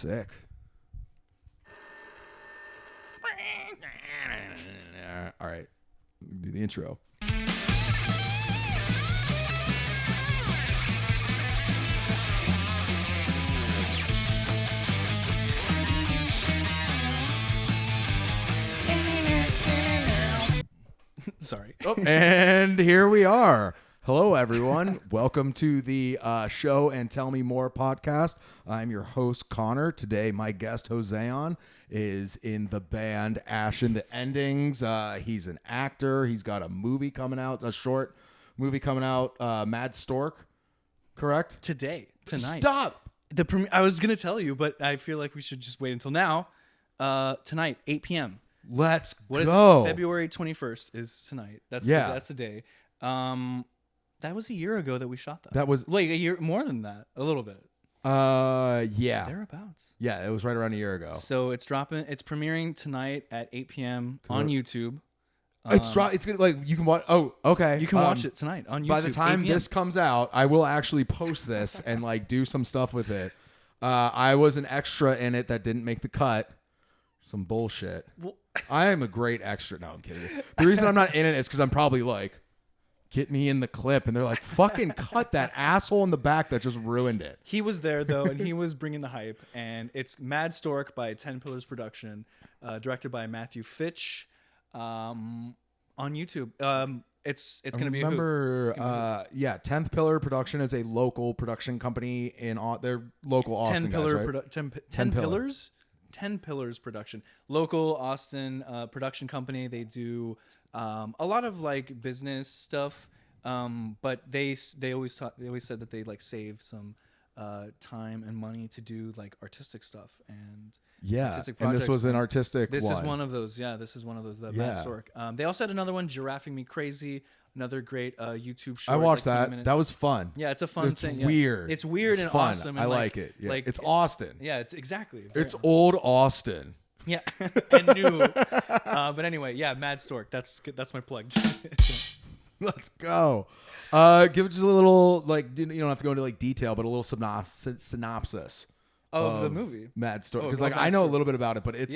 Sick. All right. Do the intro. Sorry. Oh, and here we are. Hello, everyone. Welcome to the Show and Tell Me More podcast. I'm your host, Connor. Today, my guest, Josean, is in the band Ash in the Endings. He's an actor. He's got a movie coming out, a short movie coming out, Mad Stork, correct? Tonight. Stop! I was going to tell you, but I feel like we should just wait until now. Tonight, 8 p.m. Let's What go. is it? February 21st is tonight. That's the day. That was a year ago that we shot that. That was like a year more than that, a little bit. Yeah. Thereabouts. Yeah, it was right around a year ago. So it's premiering tonight at 8 p.m. on YouTube. It's gonna like you can watch. Oh, okay. You can watch it tonight on YouTube. By the time 8 p.m. this comes out, I will actually post this and like do some stuff with it. I was an extra in it that didn't make the cut. Some bullshit. Well, I am a great extra. No, I'm kidding. The reason I'm not in it is because I'm probably like, get me in the clip, and they're like, fucking cut that asshole in the back that just ruined it. He was there though, and he was bringing the hype. And it's Mad Stork by 10 Pillars Production, directed by Matthew Fitch, on YouTube. It's gonna be. Remember, 10th Pillar Production is a local production company in their local Austin. 10 Pillar, guys, right? 10 Pillars. 10 Pillars Production, local Austin production company. They do a lot of like business stuff, but they always said that they like save some time and money to do like artistic stuff and artistic projects. And this was an artistic. This is one of those. Yeah, this is one of those. The Mad Stork. They also had another one, Giraffing Me Crazy. Another great YouTube show. I watched that. That was fun. Yeah, it's a fun thing. It's weird. It's weird and fun. awesome. And I like it. Yeah. It's Austin. Yeah, it's exactly. It's awesome. old Austin. Yeah, and new. But anyway, yeah, Mad Stork. That's my plug. Let's go. Give it just a little like you don't have to go into like detail, but a little synopsis of the movie Mad Stork, because like I know a little bit about it, but it's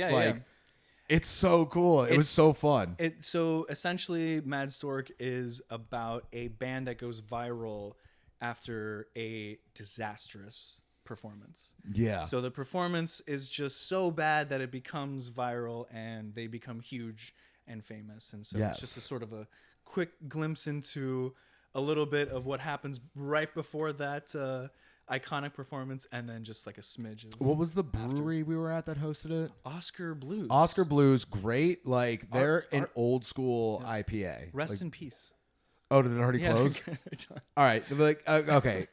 it's so cool. It was so fun. So essentially, Mad Stork is about a band that goes viral after a disastrous performance. Yeah. So the performance is just so bad that it becomes viral and they become huge and famous. And so it's just a sort of a quick glimpse into a little bit of what happens right before that iconic performance, and then just like a smidge of what was the brewery we were at that hosted it? Oscar Blues. Oscar Blues, great. Like they're an old school IPA. Rest in peace. Oh, did it already close? All right. Like okay.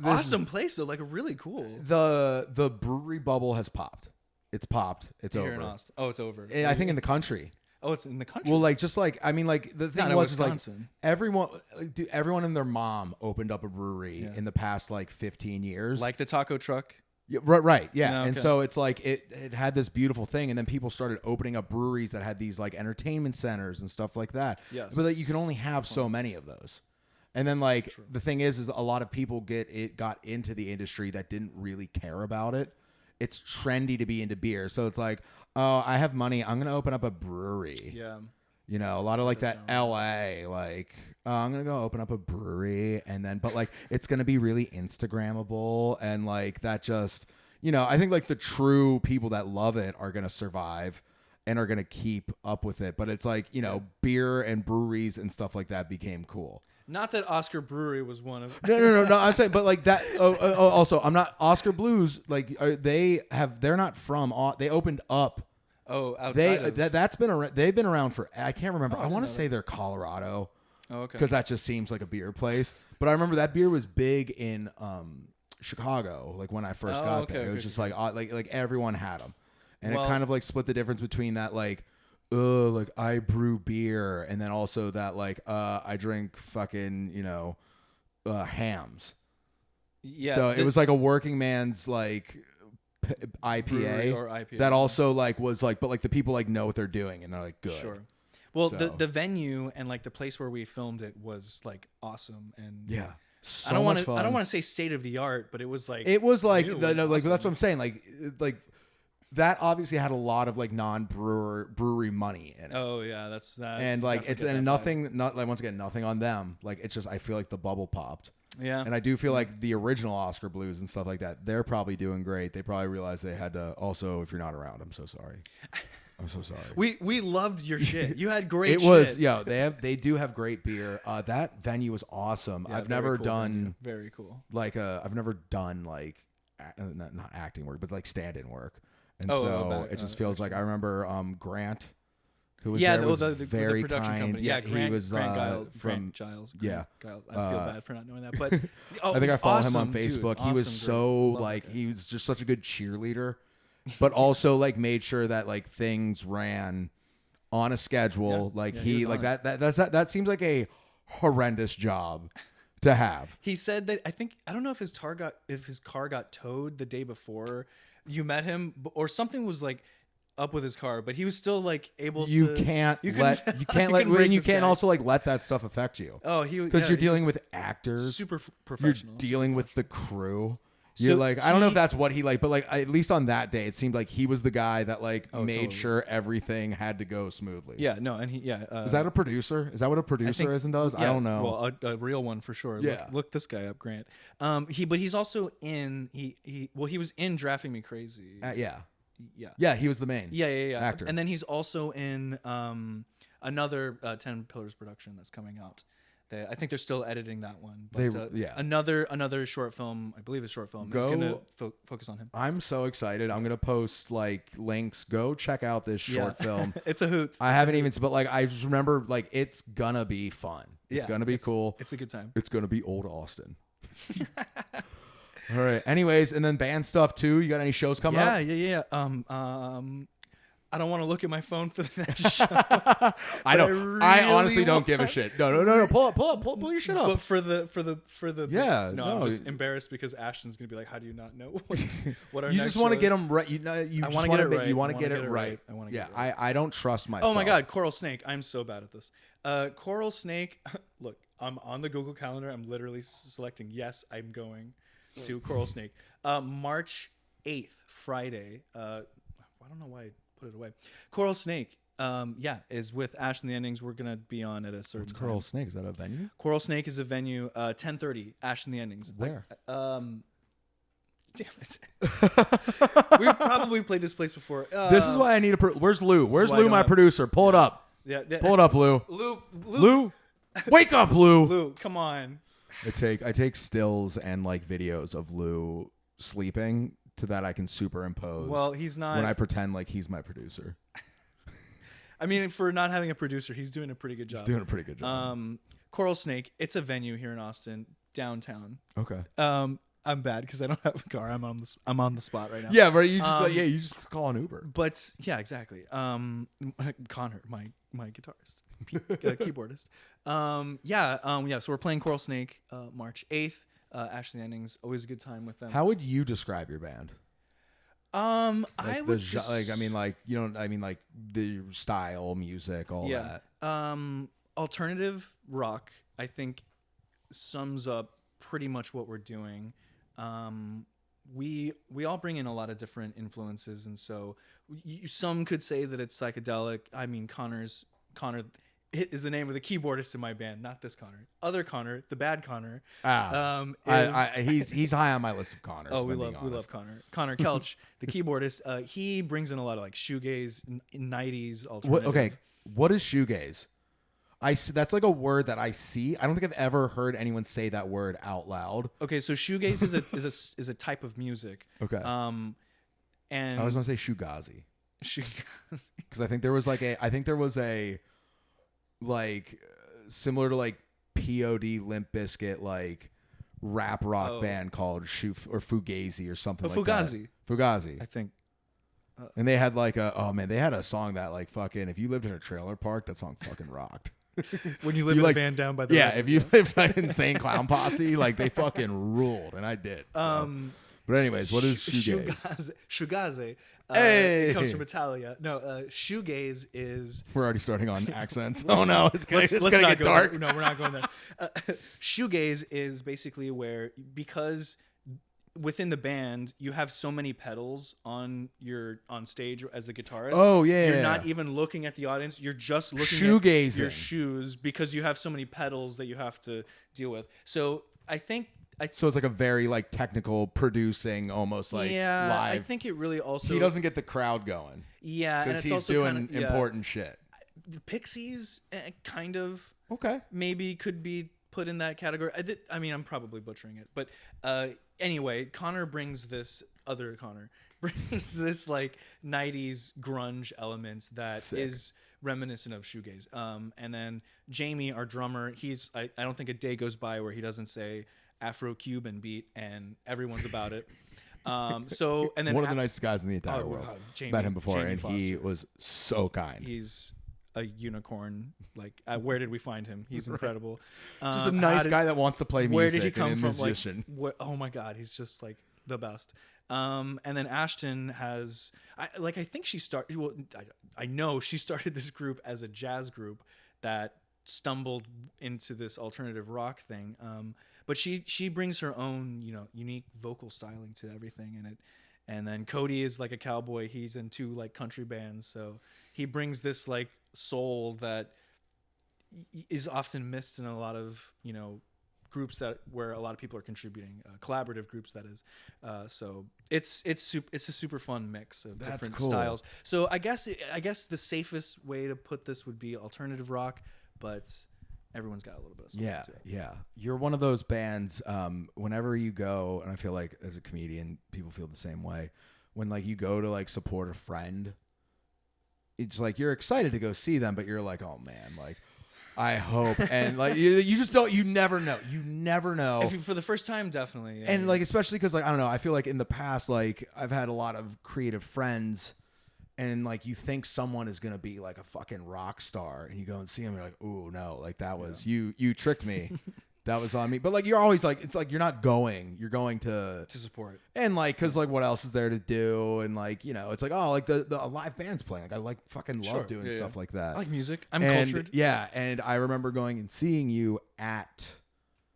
Awesome place though, like really cool. The brewery bubble has popped. It's popped. It's Here over. In Austin. Oh, it's over. I think in the country. Oh, it's in the country. Well, like just like I mean, like the thing was like Wisconsin. everyone and their mom opened up a brewery in the past like 15 years, like the taco truck. Yeah, right, yeah. No, okay. And so it's like it had this beautiful thing, and then people started opening up breweries that had these like entertainment centers and stuff like that. Yes, but like, you can only have so many of those. And then like the thing is a lot of people got into the industry that didn't really care about it. It's trendy to be into beer, so it's like, oh, I have money, I'm gonna open up a brewery. Yeah, you know, a lot of like that LA, like, oh, I'm gonna go open up a brewery, and then but like it's gonna be really Instagrammable, and like that just, you know, I think like the true people that love it are gonna survive and are gonna keep up with it. But it's like, you know, beer and breweries and stuff like that became cool. Not that Oscar Brewery was one of. No. I'm saying, but like that. Also, I'm not Oscar Blues. Like they're not from. They opened up. Oh, outside. That's been around. They've been around for. I can't remember. I want to say they're Colorado. Oh, okay. Because that just seems like a beer place. But I remember that beer was big in Chicago. Like when I first got there, it was just like everyone had them, and it kind of like split the difference between that like I brew beer, and then also that like I drink fucking, you know, hams. Yeah. So it was like a working man's like IPA, or IPA that also like was like, but like the people like know what they're doing and they're like good. Sure. Well, the venue and like the place where we filmed it was like awesome, and So I don't want much fun. to. I don't want to say state of the art, but it was like. It was like new like and awesome. that's what I'm saying. Like that obviously had a lot of like brewery money in it. Oh yeah, that's that. And like it's and nothing. Not like once again nothing on them. Like it's just I feel like the bubble popped. Yeah. And I do feel like the original Oscar Blues and stuff like that, they're probably doing great. They probably realized they had to also, if you're not around, I'm so sorry. I'm so sorry. We loved your shit. You had great shit. It was, they do have great beer. That venue was awesome. Yeah, I've never cool done venue. Very cool. like I've never done like not acting work, but like stand-in work. And it just feels like I remember Grant, who was there, was very the production kind. company. Yeah, Grant, he was Grant Giles, from Grant Giles. Grant Giles. I feel bad for not knowing that, but I think I follow him on dude. Facebook. Awesome, he was so great. like he was just such a good cheerleader, but also like made sure that like things ran on a schedule. He like that seems like a horrendous job to have. He said that I don't know if his car got towed the day before you met him, or something was like up with his car, but he was still like able you to. Can't you can't also like let that stuff affect you. Oh, because you're dealing with actors, super professional. You're dealing with the crew. You're I don't know if that's what he like, but like at least on that day, it seemed like he was the guy that made totally. sure everything had to go smoothly. Yeah, no, and is that a producer? Is that what a producer is and does? Yeah, I don't know. Well, a real one for sure. Yeah. Look this guy up, Grant. But he's also in he was in Drafting Me Crazy. Yeah, he was the main actor. And then he's also in another 10 Pillars production that's coming out. I think they're still editing that one. But another short film, I believe it's short film, is going to focus on him. I'm so excited. I'm going to post like links. Go check out this short film. It's a hoot. I haven't even, but like I just remember like it's going to be fun. It's going to be cool. It's a good time. It's going to be old Austin. All right. Anyways, and then band stuff too. You got any shows coming up? Yeah. I don't want to look at my phone for the next show. I don't. I honestly don't give a shit. No. Pull your shit up. But for the yeah. No, I'm just embarrassed because Ashton's gonna be like, "How do you not know what our you next just want to show get is?" them right. You want to get it right. You want to get it right. I want to get it right. I don't trust myself. Oh my God, Coral Snake. I'm so bad at this. Coral Snake. Look, I'm on the Google Calendar. I'm literally selecting. Yes, I'm going to Coral Snake. March 8th, Friday. I don't know why I put it away. Coral Snake. Is with Ash and the Endings. We're gonna be on at a certain time. Coral Snake, is that a venue? Coral Snake is a venue. 10:30. Ash and the Endings. Where? Damn it. We've probably played this place before. This is why I need where's Lou? Where's Lou, my producer? Pull it up. Yeah. Pull it up, Lou. Lou. Wake up, Lou. Lou, come on. I take stills and like videos of Lou sleeping to that I can superimpose. Well, he's not. When I pretend like he's my producer. I mean, for not having a producer, he's doing a pretty good job. He's doing a pretty good job. Coral Snake. It's a venue here in Austin, downtown. Okay. I'm bad because I don't have a car. I'm on the spot right now. Yeah, but you just you just call an Uber. But yeah, exactly. Connor, my guitarist, keyboardist. So we're playing Coral Snake March 8th. Ashley Endings, always a good time with them. How would you describe your band? I would the style, music, all that. Alternative rock, I think, sums up pretty much what we're doing. We all bring in a lot of different influences, and so some could say that it's psychedelic. I mean, Connor is the name of the keyboardist in my band, not this Connor. Other Connor, the bad Connor. He's high on my list of Connors. Oh, we love Connor. Connor Kelch, the keyboardist. He brings in a lot of like shoegaze, 90s alternative. What is shoegaze? That's like a word that I see. I don't think I've ever heard anyone say that word out loud. Okay, so shoegaze is a type of music. Okay. And I always want to say shoegazi. Because I think there was a like similar to like POD Limp Bizkit like rap rock band called Fugazi or something like Fugazi. that. Fugazi. I think. And they had like they had a song that like fucking, if you lived in a trailer park, that song fucking rocked. When you lived in a van down by the river. If you lived like Insane Clown Posse, like they fucking ruled, and I did. So. But anyways, what is shoegaze? Shoegaze. Hey! It comes from Italia. No, shoegaze is... We're already starting on accents. Oh no, it's gonna Let's get not go dark. there. No, we're not going there. Shoegaze is basically where, because within the band you have so many pedals on stage as the guitarist. Oh yeah, you're not even looking at the audience. You're just looking at your shoes because you have so many pedals that you have to deal with. So I think. So it's like a very like technical producing, almost like live. I think it really also. He doesn't get the crowd going. Yeah, and it's he's also doing important shit. The Pixies, kind of. Okay. Maybe could be put in that category. I mean, I'm probably butchering it, but anyway, Connor brings this like 90s grunge elements that is reminiscent of shoegaze. And then Jamie, our drummer, I don't think a day goes by where he doesn't say Afro-Cuban beat, and everyone's about it. So and then one of the nicest guys in the entire world. Jamie, met him before, Jamie and Foster. He was so kind. He's a unicorn. Like, where did we find him? He's incredible. Just a nice guy that wants to play music. Where did he come and from? musician. Like, oh my God, he's just like the best. And then Ashton has, I think she started. Well, I know she started this group as a jazz group that stumbled into this alternative rock thing. But she brings her own, unique vocal styling to everything in it. And then Cody is like a cowboy. He's in 2 like country bands, so he brings this like soul that is often missed in a lot of groups where a lot of people are contributing, collaborative groups that is. So it's a super fun mix of different styles. So I guess the safest way to put this would be alternative rock, but everyone's got a little bit of something to it. Yeah. You're one of those bands, whenever you go, and I feel like as a comedian, people feel the same way. When like you go to like support a friend, it's like you're excited to go see them, but you're like, oh man, like I hope. And like you just don't, you never know. For the first time, definitely. Yeah, and like, especially because like, I don't know, I feel like in the past, like I've had a lot of creative friends, and like you think someone is going to be like a fucking rock star, and you go and see them, you're like, ooh, no, like that was, you tricked me. That was on me. But like, you're always like, it's like, you're not going, you're going to support. And like, cause like what else is there to do? And like, it's like, oh, like the live band's playing. Like I like fucking love doing stuff like that. I like music. I'm cultured. Yeah. And I remember going and seeing you at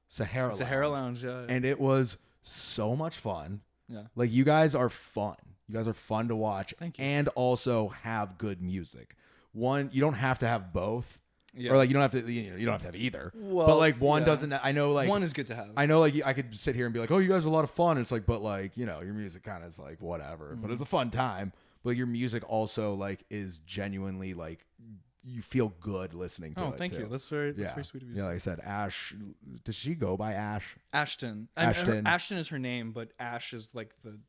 Sahara Lounge. Yeah. And it was so much fun. Yeah. Like you guys are fun. You guys are fun to watch. Thank you. And also have good music. One, you don't have to have both. Yeah. Or like you don't have to have either. Well, but like one doesn't. I know like one is good to have. I know like I could sit here and be like, oh, you guys are a lot of fun. And it's like, but like your music kind of is like whatever. But it's a fun time. But your music also like is genuinely like you feel good listening to it. Oh, thank you. That's very sweet of you. Yeah, like I said, Ash. Does she go by Ash? Ashton. Ashton is her name, but Ash is like the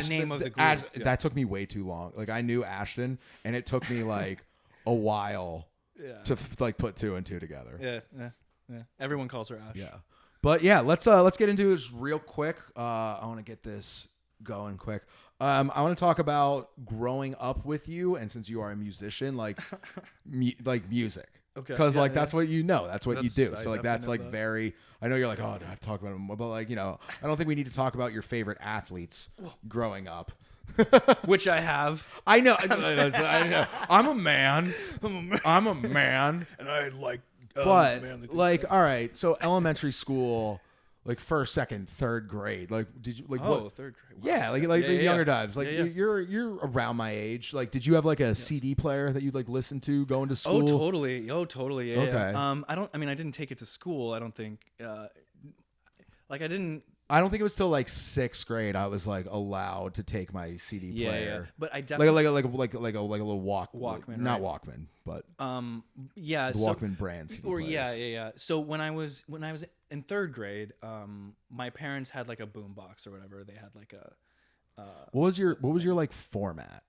name of the group. Ash, that took me way too long. Like I knew Ashton, and it took me like a while. Yeah. To like put 2 and 2 together. Yeah. Everyone calls her Ash. Yeah. But yeah, let's get into this real quick. I want to get this going quick. I want to talk about growing up with you, and since you are a musician, like like music. Okay. Because like that's what you know. That's what you do. So like that's like very. I know you're like, oh, I've talked about them, but like I don't think we need to talk about your favorite athletes growing up. Which I have. I know. I'm a man. And I like. But like, all right. So elementary school, like first, second, third grade. Like, did you like? Oh, third grade. Wow. Yeah, like the younger times. Like you're around my age. Like, did you have like a CD player that you'd like listen to going to school? Oh, totally. Yeah. Okay. I didn't take it to school. I don't think. I don't think it was till like 6th grade I was like allowed to take my CD player. Yeah. But I definitely like a little Walkman, not right? Walkman, but the Walkman brand CD players. Yeah. So when I was in 3rd grade, my parents had like a boom box or whatever. They had like a. What was your like format?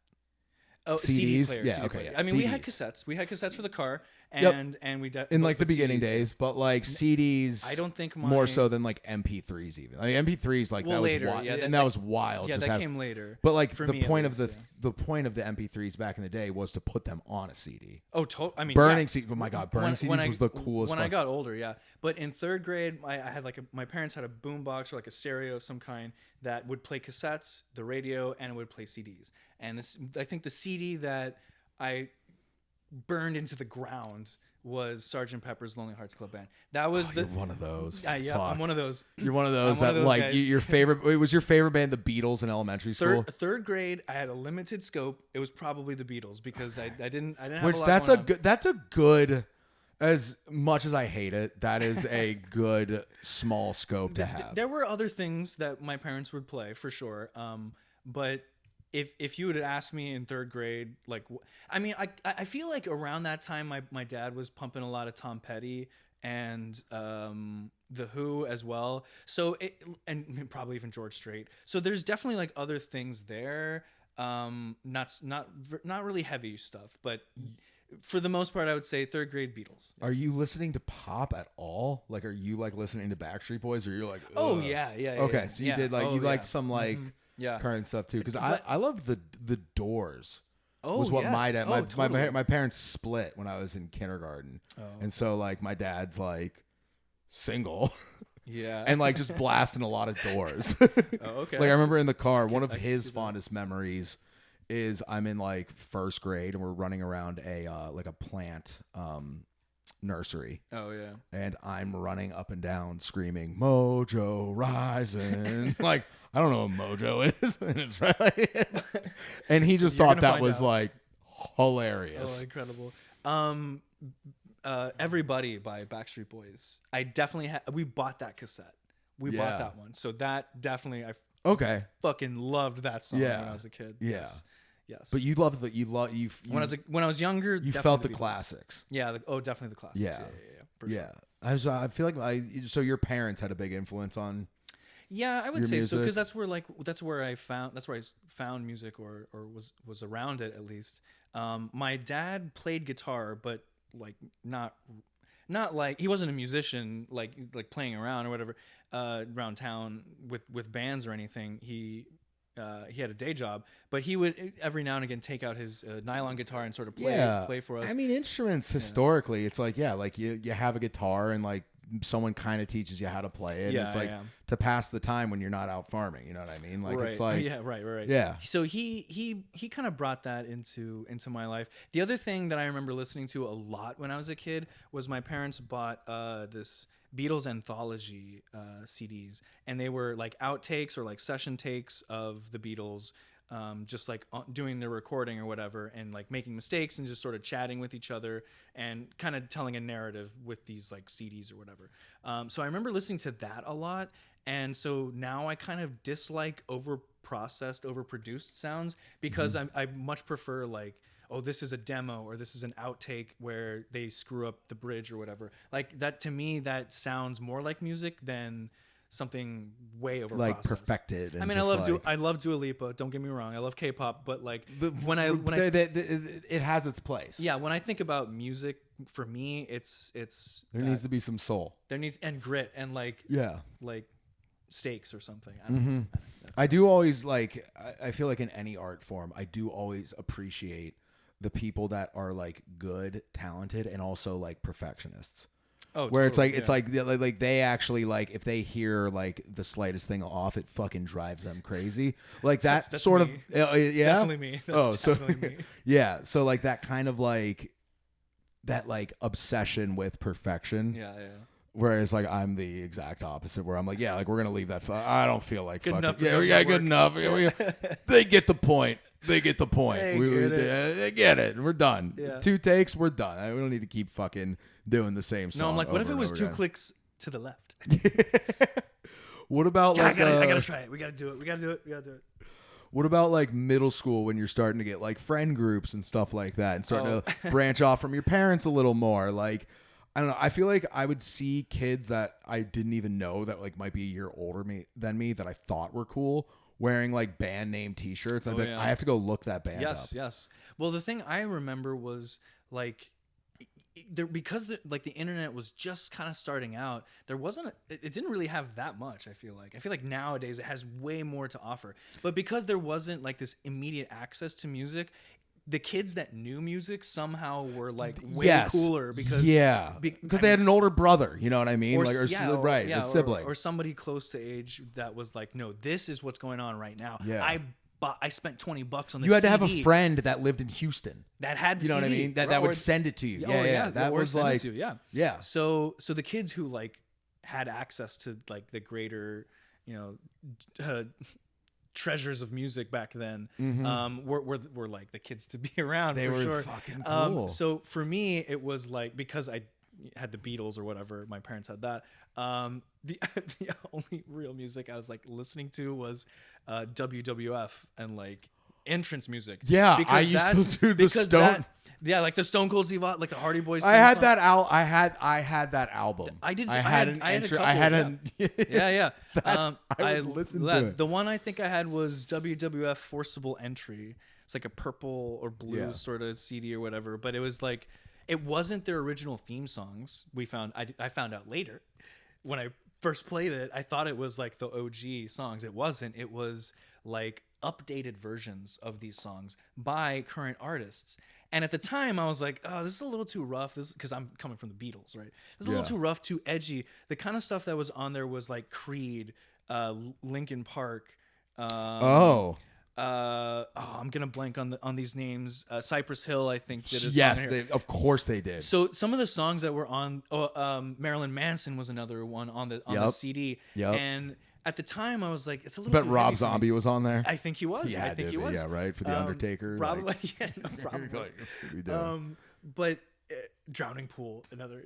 Oh, CDs? CD players. Yeah, CD okay. player. Yeah. I mean, CDs. we had cassettes. We had cassettes for the car, and we in like the with beginning CDs. days, but like CDs, I don't think more so than like MP3s even. Like MP3s, like that later, was wild, yeah, and that was wild. Yeah, just that came later. But like for the me point at of least, the point of the MP3s back in the day was to put them on a CD. Oh, I mean, burning CDs. Oh my god, burning CDs was the coolest. When I got older, yeah. But in third grade, I had like my parents had a boombox or like a stereo of some kind that would play cassettes, the radio, and it would play CDs. And I think the CD that I burned into the ground was Sgt. Pepper's Lonely Hearts Club Band. That was you're one of those. Yeah, I'm one of those. You're one of those that like your favorite. It was your favorite band, the Beatles, in elementary school. Third grade, I had a limited scope. It was probably the Beatles because I didn't have Which a lot that's going a on. good. That's a good. As much as I hate it, that is a good small scope to have. There were other things that my parents would play for sure, but if you would have asked me in third grade, like, I mean, I feel like around that time my dad was pumping a lot of Tom Petty and The Who as well. So and probably even George Strait. So there's definitely like other things there. Not really heavy stuff, but for the most part, I would say third grade Beatles. Are you listening to pop at all? Like, are you like listening to Backstreet Boys, or you're like, ugh? Oh yeah. Okay, so you did like like some like current stuff too, because I love the Doors. Was what my dad my parents split when I was in kindergarten, and so like my dad's like single. Yeah. And like just blasting a lot of Doors. Okay. Like I remember in the car, one of his fondest memories is I'm in like first grade and we're running around a like a plant nursery. Oh yeah. And I'm running up and down screaming Mojo Rising. Like I don't know what Mojo is. And it's right. And he just thought that was like hilarious. Oh, incredible. Everybody by Backstreet Boys. I definitely we bought that cassette. We bought that one. So that definitely fucking loved that song when I was a kid. Yeah. Yes. But you loved when I was younger, you felt the classics. Yeah, definitely the classics. Yeah. For sure. I feel like so your parents had a big influence on. Yeah, I would say so, because that's where I found music or was around it at least. My dad played guitar, but like not like he wasn't a musician like playing around or whatever around town with bands or anything. He had a day job, but he would every now and again take out his nylon guitar and sort of play for us. I mean, instruments historically, it's like like you have a guitar and like someone kind of teaches you how to play it. It's like to pass the time when you're not out farming. You know what I mean? Like it's like right. Yeah. So he kind of brought that into my life. The other thing that I remember listening to a lot when I was a kid was my parents bought this Beatles anthology CDs, and they were like outtakes or like session takes of the Beatles, just like doing their recording or whatever, and like making mistakes and just sort of chatting with each other and kind of telling a narrative with these like CDs or whatever. So I remember listening to that a lot, and so now I kind of dislike overprocessed, overproduced sounds because I much prefer like, oh, this is a demo or this is an outtake where they screw up the bridge or whatever. Like that, to me, that sounds more like music than something way over like perfected. And I mean, I love Dua Lipa. Don't get me wrong. I love K-pop, but like it has its place. Yeah. When I think about music, for me, it's there needs to be some soul. There needs and grit and like stakes or something. I do always like. I feel like in any art form, I do always appreciate the people that are like good, talented, and also like perfectionists. Oh, where totally, it's like they actually like if they hear like the slightest thing off, it fucking drives them crazy. Like that's sort me. of It's definitely me. That's definitely me. Yeah. So like that kind of like that like obsession with perfection. Yeah. Whereas like I'm the exact opposite, where I'm like, yeah, like we're gonna leave that. I don't feel like good fucking. Enough Good enough. They get the point. They get the point. They get it. We're done. Yeah. 2 takes. We're done. We don't need to keep fucking doing the same song. No, I'm like, what if it was 2 again? clicks to the left? What about like? I gotta try it. We gotta do it. What about like middle school when you're starting to get like friend groups and stuff like that, and starting to branch off from your parents a little more? Like, I don't know. I feel like I would see kids that I didn't even know that like might be a year older than me that I thought were cool wearing like band name T-shirts. And I have to go look that band up. Yes. Well, the thing I remember was like, because the internet was just kind of starting out, there wasn't it didn't really have that much. I feel like nowadays it has way more to offer, but because there wasn't like this immediate access to music, the kids that knew music somehow were like way cooler because they had an older brother, you know what I mean, a sibling or somebody close to age that was like, no, this is what's going on right now. I spent $20 on this. You had to have a friend that lived in Houston that had the you know CD, what I mean, that would send it to you. That was like So the kids who like had access to like the greater, treasures of music back then, were like the kids to be around. They for were sure. fucking cool. So for me, it was like, because I had the Beatles or whatever, my parents had that. The only real music I was like listening to was WWF and like entrance music. Yeah, I used to do the Stone. Like the Stone Cold Steve, like the Hardy Boys. I had that album. I did. I had an. Yeah. I would listen to it. The one I think I had was WWF Forcible Entry. It's like a purple or blue sort of CD or whatever. But it was like, it wasn't their original theme songs. I found out later when I first played it. I thought it was like the OG songs. It wasn't. It was like updated versions of these songs by current artists. And at the time, I was like, "Oh, this is a little too rough." This because I'm coming from the Beatles, right? This is a little too rough, too edgy. The kind of stuff that was on there was like Creed, Linkin Park. I'm gonna blank on these names. Cypress Hill, I think. Of course they did. So some of the songs that were on, Marilyn Manson was another one on the CD. Yep. And at the time, I was like, it's a little. But Rob Zombie was on there. I think he was. Yeah, I think he was. Yeah, right, for the Undertaker. Probably. Probably. But Drowning Pool, another.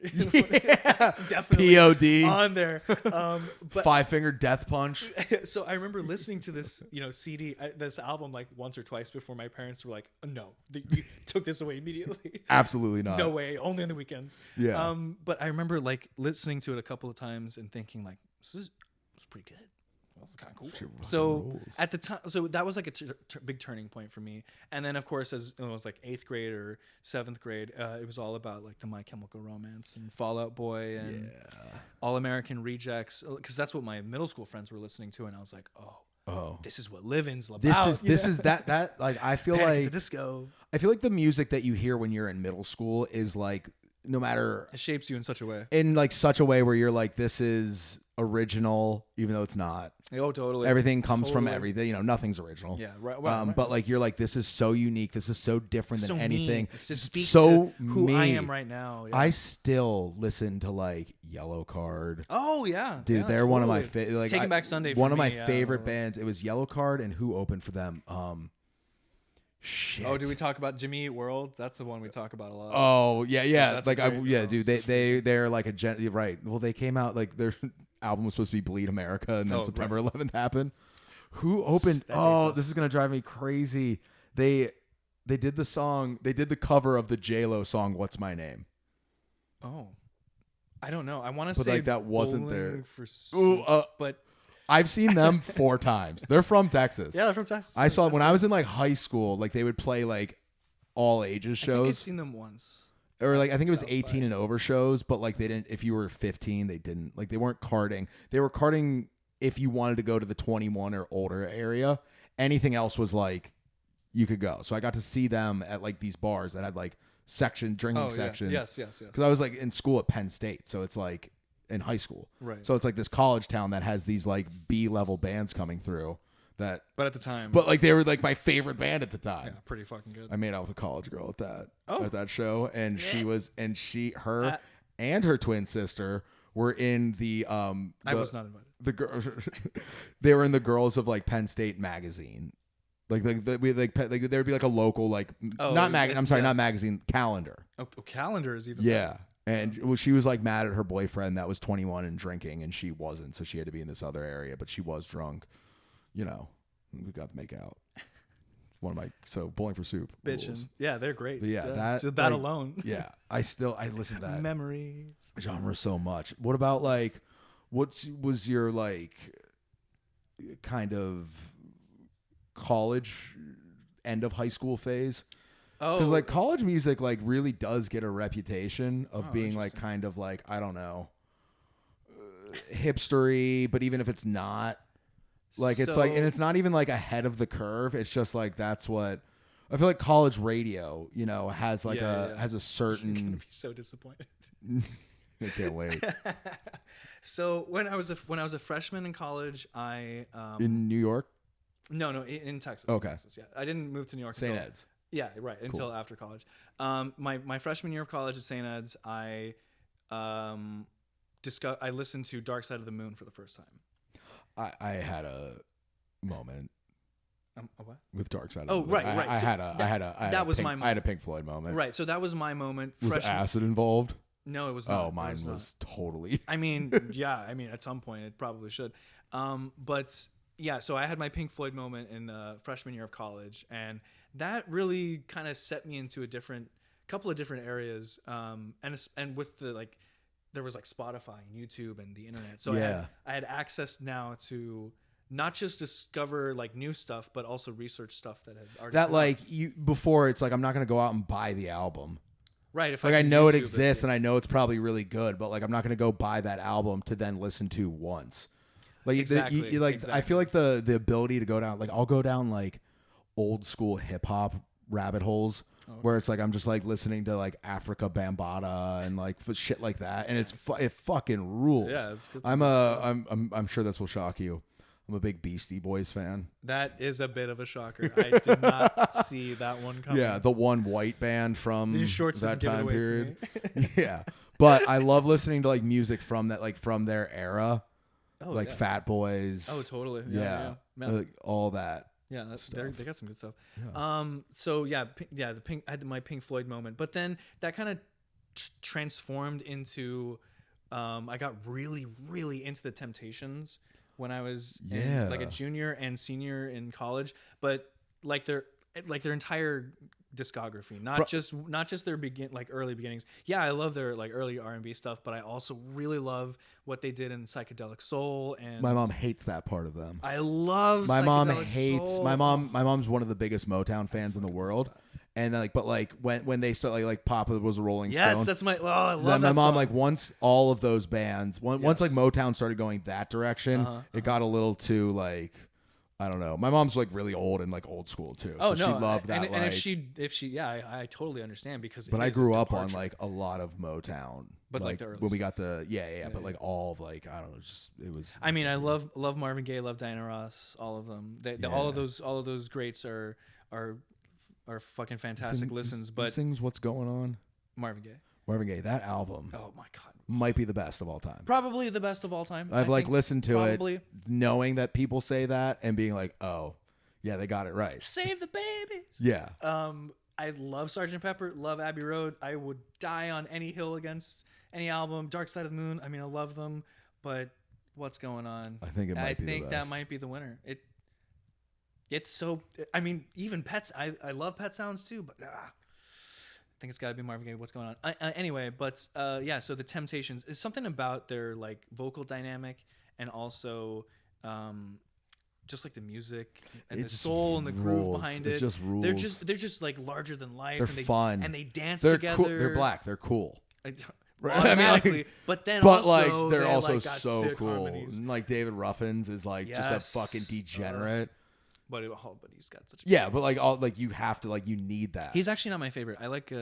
Definitely POD on there. But Five Finger Death Punch. So I remember listening to this, CD, this album like once or twice before my parents were like, oh, "No, you took this away immediately." Absolutely not. No way. Only on the weekends. Yeah. But I remember like listening to it a couple of times and thinking like, "This is pretty good." That was kind of cool. So at the time, that was like a big turning point for me. And then of course, as it was like 8th grade or 7th grade, it was all about like the My Chemical Romance and Fall Out Boy and All American Rejects, because that's what my middle school friends were listening to, and I was like, oh, this is what living's about. This is that like I feel Panic like at the Disco. I feel like the music that you hear when you're in middle school is like, no matter, it shapes you in such a way where you're like, this is original, even though it's not. Oh, totally. Everything comes from everything. Nothing's original. Yeah, right. But like, you're like, this is so unique. This is so different than anything. It just speaks so to who I am right now. Yeah. I still listen to like Yellow Card. Oh yeah, dude, they're one of my Taking Back Sunday. One of my favorite bands. It was Yellow Card, and who opened for them? Shit. Oh, did we talk about Jimmy Eat World? That's the one we talk about a lot. Oh yeah. Like dude, they're like a right. Well, they came out like their album was supposed to be Bleed America, and then September 11th happened. Who opened? This is gonna drive me crazy. They did the song. They did the cover of the J-Lo song "What's My Name." Oh, I don't know. I want to say like that wasn't there. But I've seen them 4 times. They're from Texas. Yeah, they're from Texas. I saw when I was in like high school. Like they would play like all ages shows. I think I've seen them once. Or like I think it was 18 and over shows, but like they didn't. If you were 15, they didn't. Like they weren't carding. They were carding if you wanted to go to the 21 or older area. Anything else was like you could go. So I got to see them at like these bars that had like drinking sections. Yes. Because I was like in school at Penn State, so it's like in high school. Right. So it's like this college town that has these like B-level bands coming through. But at the time, like they were like my favorite band at the time. Yeah, pretty fucking good. I made out with a college girl at that show, and her and her twin sister were in the I was not invited. The girl, they were in the Girls of like Penn State magazine. There would be like a local not magazine, calendar. Oh, calendar is even better. And she was like mad at her boyfriend that was 21 and drinking, and she wasn't, so she had to be in this other area, but she was drunk. We got to make out. Bowling for Soup. Bitchin'. Rules. Yeah, they're great. But yeah, that like, alone. Yeah, I listen to that memories genre so much. What about like, what was your like kind of college end of high school phase? Because like college music like really does get a reputation of being like kind of like, I don't know, hipstery, but even if it's not, like it's like, and it's not even like ahead of the curve. It's just like that's what I feel like college radio, you know, has like has a certain. You're gonna be so disappointed. I can't wait. So when I was a freshman in college, I in New York. No, in Texas. Okay. In Texas, yeah, I didn't move to New York. St. Ed's. Yeah, right. Until after college. My freshman year of college at St. Ed's, I listened to Dark Side of the Moon for the first time. I had a moment. What? With Dark Side of the Moon. Right. I had a Pink Floyd moment. Right. So that was my moment. Was acid involved? No, it was not. Oh, mine was totally. I mean, yeah. I mean, at some point it probably should. But yeah, so I had my Pink Floyd moment in freshman year of college, and that really kind of set me into a couple of different areas. And with the like, there was like Spotify and YouTube and the internet. So I had access now to not just discover like new stuff, but also research stuff that had already that like you before. It's like I'm not gonna go out and buy the album. Right. If like I know it exists and I know it's probably really good, but like I'm not gonna go buy that album to then listen to once. Like exactly. I feel like the ability to go down, like I'll go down like old school hip hop rabbit holes where it's like I'm just like listening to like Africa Bambaataa and like shit like that, and it fucking rules. Yeah, it's good. I'm sure this will shock you. I'm a big Beastie Boys fan. That is a bit of a shocker. I did not see that one coming. Yeah, the one white band from that time period. To yeah, but I love listening to like music from that, like from their era, Fat Boys. Oh, totally. Yeah. Like, all that. Yeah, they got some good stuff. Yeah. So I had my Pink Floyd moment, but then that kind of transformed into, I got really, really into the Temptations when I was like a junior and senior in college, but like their entire discography, not just their early beginnings. Yeah, I love their like early R&B stuff, but I also really love what they did in psychedelic soul. And my mom hates that part of them. I love my mom hates soul. my mom's one of the biggest Motown fans in the world. And like, but like when they start like Papa was a Rolling Stone. Yes, that's I love that my mom song. like once all of those bands once like Motown started going that direction, it got a little too like, I don't know. My mom's like really old and like old school too. So she loved that. And if she I totally understand because. But I grew up on like a lot of Motown. But like the early when we got the but like all of like, I don't know, it was. I mean, I love Marvin Gaye, love Diana Ross, all of them. All of those greats are fucking fantastic listens. But sings What's Going On? Marvin Gaye, that album. Oh my god, might be the best of all time. Probably the best of all time. I've like listened to it, knowing that people say that and being like, oh, yeah, they got it right. Save the babies. Yeah. I love Sgt. Pepper, love Abbey Road. I would die on any hill against any album. Dark Side of the Moon. I mean, I love them, but What's Going On? I think that might be the winner. It's so. I mean, even Pets. I love Pet Sounds too, but I think it's got to be Marvin Gaye. What's going on? Anyway, but so the Temptations is something about their like vocal dynamic and also just like the music and the soul and the groove behind it. It just rules. They're just like larger than life. They're fun and they dance together. Cool. They're black. They're cool. Automatically, but they're also like, so cool. Harmonies. And like David Ruffins is like just a fucking degenerate. But he's got such a but like all like you have to like you need that. He's actually not my favorite. I like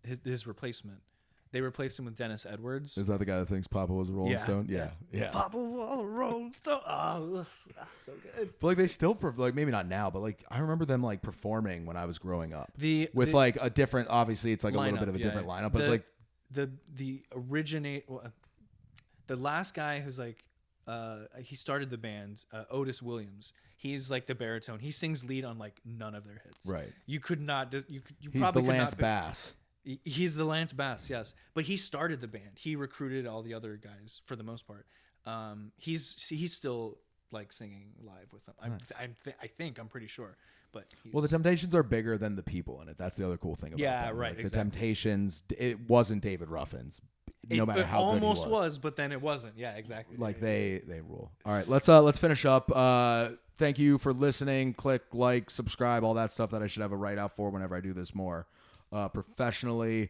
his replacement. They replaced him with Dennis Edwards. Is that the guy that thinks Papa was a Rolling Stone? Yeah. Papa was a Rolling Stone. Oh, so good. But like they still like maybe not now, but like I remember them like performing when I was growing up. With like a different, obviously it's like lineup, a little bit of a different lineup, but it's like the last guy who's like he started the band, Otis Williams. He's like the baritone. He sings lead on like none of their hits. Right. You could not. He's probably the Lance Bass. He's the Lance Bass. Yes, but he started the band. He recruited all the other guys for the most part. He's still like singing live with them. I'm pretty sure. But the Temptations are bigger than the people in it. That's the other cool thing about them. Yeah, right. Like, exactly. The Temptations. It wasn't David Ruffins. No matter how good he was. But then it wasn't. Yeah, exactly. Like they rule. All right, let's finish up. thank you for listening. Click like, subscribe, all that stuff that I should have a write out for whenever I do this more professionally.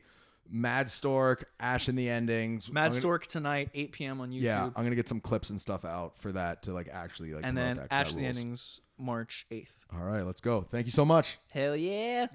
Mad Stork, Ash in the Endings. Mad Stork tonight, 8 p.m. on YouTube. Yeah, I'm going to get some clips and stuff out for that to like actually like. And then Ash in the Endings, March 8th. All right, let's go. Thank you so much. Hell yeah.